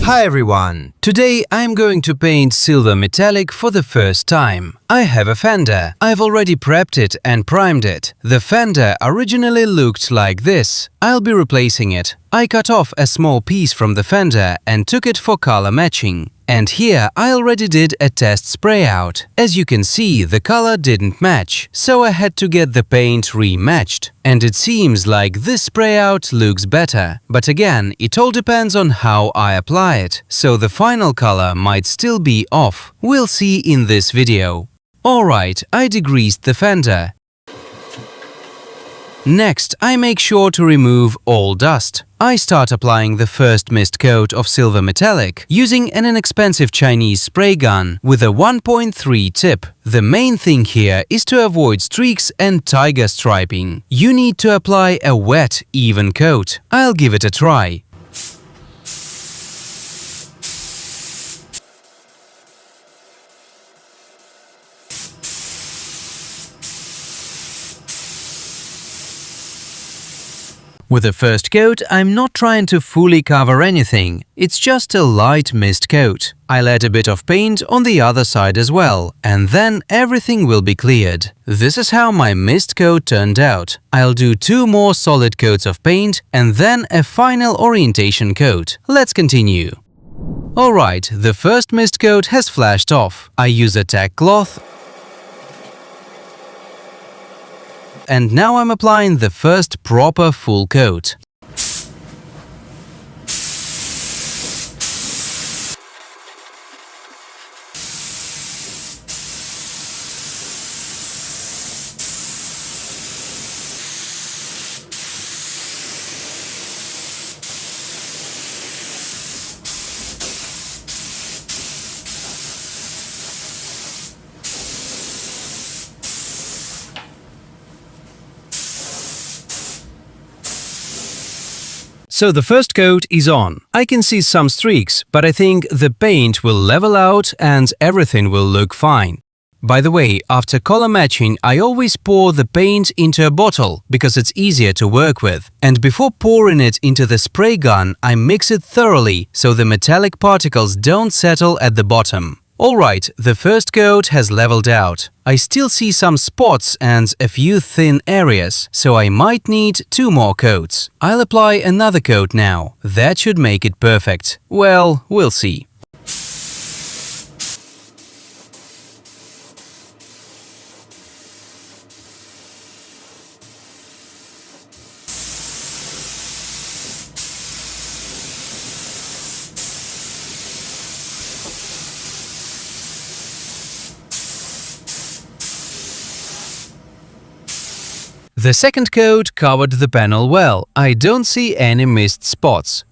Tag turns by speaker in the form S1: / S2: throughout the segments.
S1: Hi everyone! Today I'm going to paint silver metallic for the first time. I have a fender. I've already prepped it and primed it. The fender originally looked like this. I'll be replacing it. I cut off a small piece from the fender and took it for color matching. And here I already did a test spray out. As you can see, the color didn't match, so I had to get the paint rematched. And it seems like this spray out looks better. But again, it all depends on how I apply it, so the final color might still be off. We'll see in this video. Alright, I degreased the fender. Next, I make sure to remove all dust. I start applying the first mist coat of silver metallic using an inexpensive Chinese spray gun with a 1.3 tip. The main thing here is to avoid streaks and tiger striping. You need to apply a wet, even coat. I'll give it a try. With the first coat, I'm not trying to fully cover anything, it's just a light mist coat. I'll add a bit of paint on the other side as well, and then everything will be cleared. This is how my mist coat turned out. I'll do 2 more solid coats of paint and then a final orientation coat. Let's continue. Alright, the first mist coat has flashed off. I use a tack cloth. And now I'm applying the first proper full coat. So the first coat is on. I can see some streaks, but I think the paint will level out and everything will look fine. By the way, after color matching, I always pour the paint into a bottle because it's easier to work with. And before pouring it into the spray gun, I mix it thoroughly so the metallic particles don't settle at the bottom. Alright, the first coat has leveled out. I still see some spots and a few thin areas, so I might need 2 more coats. I'll apply another coat now. That should make it perfect. Well, we'll see. The second coat covered the panel well. I don't see any missed spots.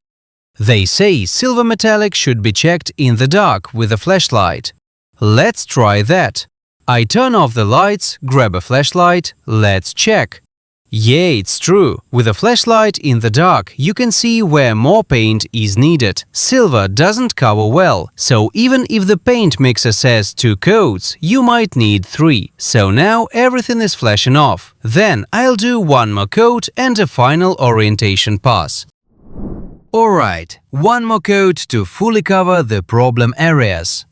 S1: They say silver metallic should be checked in the dark with a flashlight. Let's try that. I turn off the lights, grab a flashlight, let's check. Yeah, it's true. With a flashlight in the dark, you can see where more paint is needed. Silver doesn't cover well, so even if the paint mixer says 2 coats, you might need 3. So now everything is flashing off. Then I'll do 1 more coat and a final orientation pass. Alright, 1 more coat to fully cover the problem areas.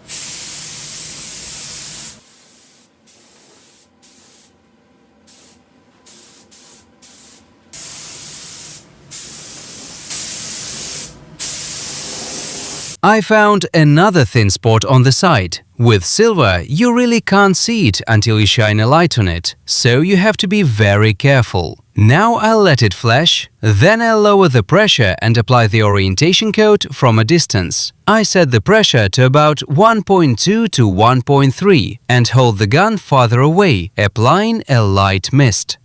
S1: I found another thin spot on the side. With silver, you really can't see it until you shine a light on it, so you have to be very careful. Now I'll let it flash, then I'll lower the pressure and apply the orientation coat from a distance. I set the pressure to about 1.2 to 1.3 and hold the gun farther away, applying a light mist.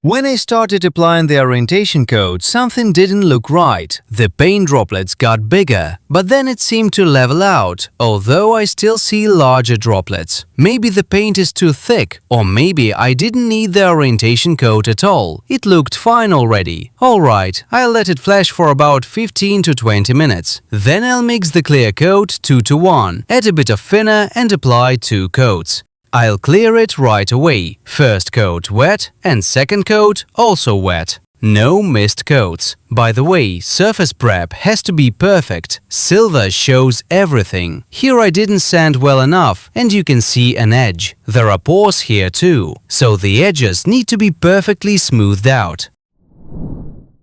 S1: When I started applying the orientation coat, something didn't look right. The paint droplets got bigger, but then it seemed to level out, although I still see larger droplets. Maybe the paint is too thick, or maybe I didn't need the orientation coat at all. It looked fine already. Alright, I'll let it flash for about 15 to 20 minutes. Then I'll mix the clear coat 2 to 1, add a bit of thinner and apply 2 coats. I'll clear it right away. First coat wet and second coat also wet. No missed coats. By the way, surface prep has to be perfect. Silver shows everything. Here I didn't sand well enough and you can see an edge. There are pores here too, so the edges need to be perfectly smoothed out.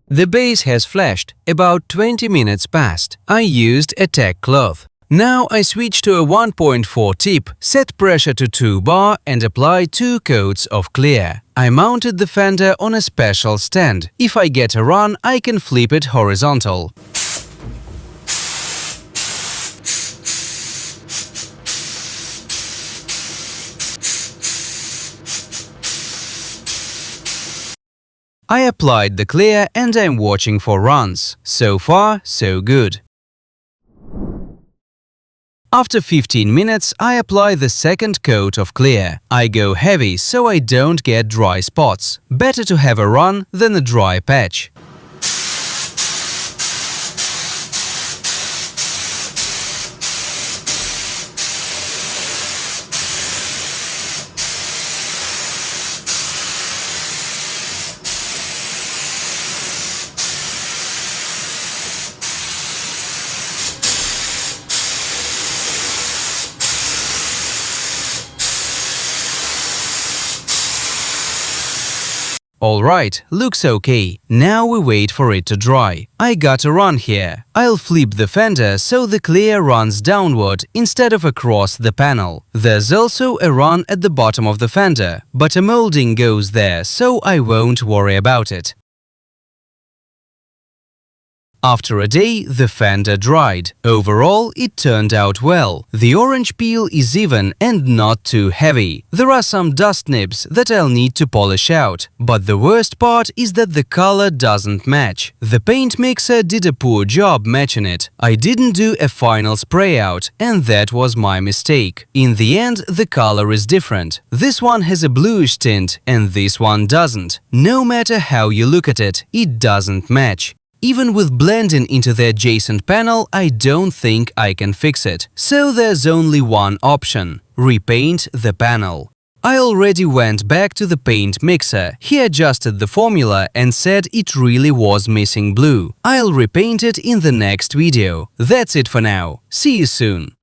S1: The base has flashed. About 20 minutes passed. I used a tack cloth. Now I switch to a 1.4 tip, set pressure to 2 bar and apply 2 coats of clear. I mounted the fender on a special stand. If I get a run, I can flip it horizontal. I applied the clear and I'm watching for runs. So far, so good. After 15 minutes, I apply the second coat of clear. I go heavy so I don't get dry spots. Better to have a run than a dry patch. Alright, looks okay. Now we wait for it to dry. I got a run here. I'll flip the fender so the clear runs downward instead of across the panel. There's also a run at the bottom of the fender, but a molding goes there, so I won't worry about it. After a day, the fender dried. Overall, it turned out well. The orange peel is even and not too heavy. There are some dust nibs that I'll need to polish out. But the worst part is that the color doesn't match. The paint mixer did a poor job matching it. I didn't do a final spray out, and that was my mistake. In the end, the color is different. This one has a bluish tint and this one doesn't. No matter how you look at it, it doesn't match. Even with blending into the adjacent panel, I don't think I can fix it. So there's only one option – repaint the panel. I already went back to the paint mixer. He adjusted the formula and said it really was missing blue. I'll repaint it in the next video. That's it for now. See you soon.